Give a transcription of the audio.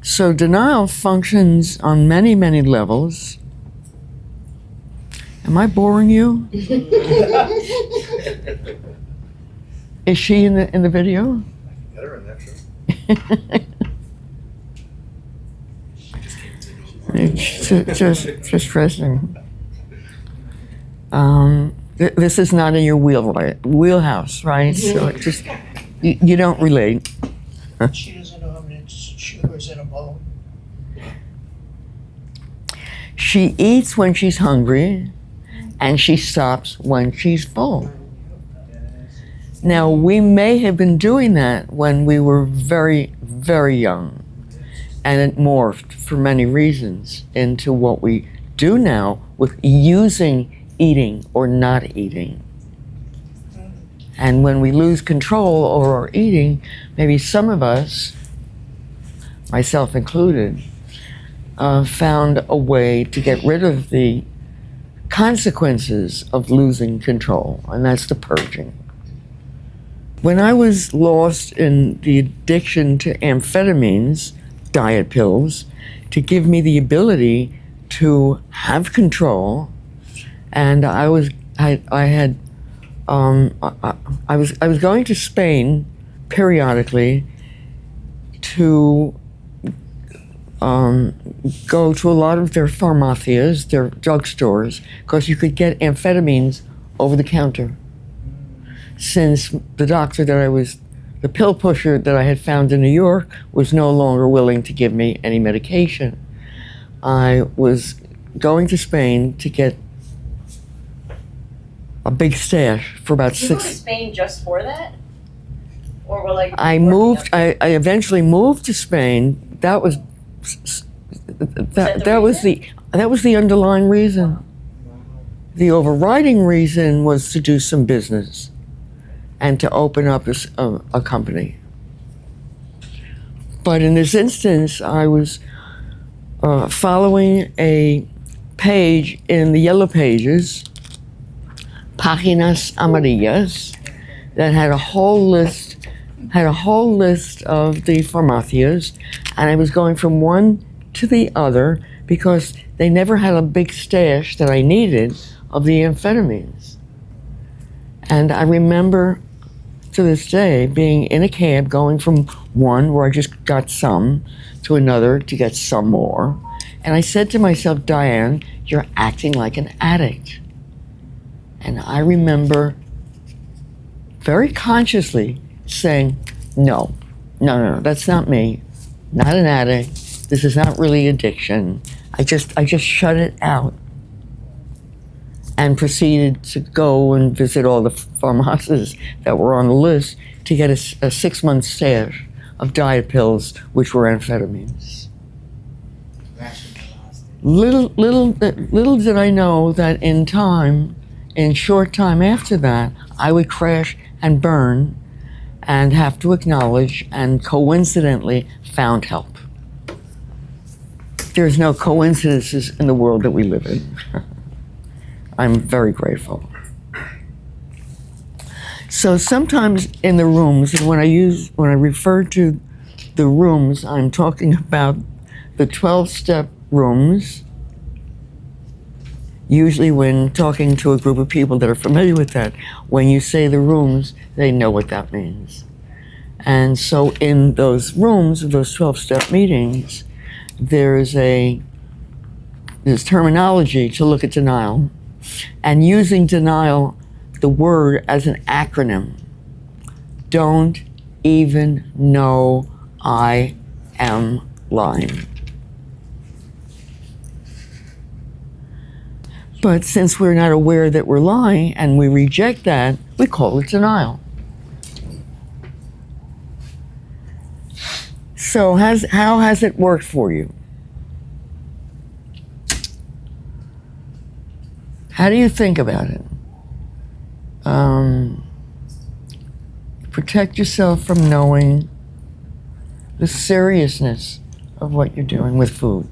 So denial functions on many, many levels. Am I boring you? Is she in the video? Get her in there, sure. just resting. This is not in your wheelhouse, right? So it just you don't relate. She doesn't know how many sugars in a bowl. She eats when she's hungry, and she stops when she's full. Now, we may have been doing that when we were very, very young, and it morphed for many reasons into what we do now with using eating or not eating. And when we lose control over our eating, maybe some of us, myself included, found a way to get rid of the consequences of losing control, and that's the purging. When I was lost in the addiction to amphetamines, diet pills, to give me the ability to have control, and I was going to Spain periodically to go to a lot of their farmacias, their drugstores, because you could get amphetamines over the counter. Since the doctor the pill pusher that I had found in New York was no longer willing to give me any medication, I was going to Spain to get a big stash for about Did you go to Spain just for that? Or were like I eventually moved to Spain. That was the underlying reason. The overriding reason was to do some business and to open up a company. But in this instance, I was following a page in the Yellow Pages, Páginas Amarillas, that had a whole list of the farmacias, and I was going from one to the other because they never had a big stash that I needed of the amphetamines. And I remember to this day being in a cab going from one where I just got some to another to get some more. And I said to myself, Dianne, you're acting like an addict. And I remember very consciously saying, no, that's not me. Not an addict. This is not really addiction. I just shut it out and proceeded to go and visit all the farmacias that were on the list to get a 6-month stash of diet pills, which were amphetamines. Little did I know that in short time after that, I would crash and burn and have to acknowledge and coincidentally found help. There's no coincidences in the world that we live in. I'm very grateful. So sometimes in the rooms, and when I refer to the rooms, I'm talking about the 12-step rooms. Usually when talking to a group of people that are familiar with that, when you say the rooms, they know what that means. And so in those rooms, those 12-step meetings, there's terminology to look at denial, and using denial, the word as an acronym. Don't even know I am lying. But since we're not aware that we're lying and we reject that, we call it denial. So how has it worked for you? How do you think about it? Protect yourself from knowing the seriousness of what you're doing with food.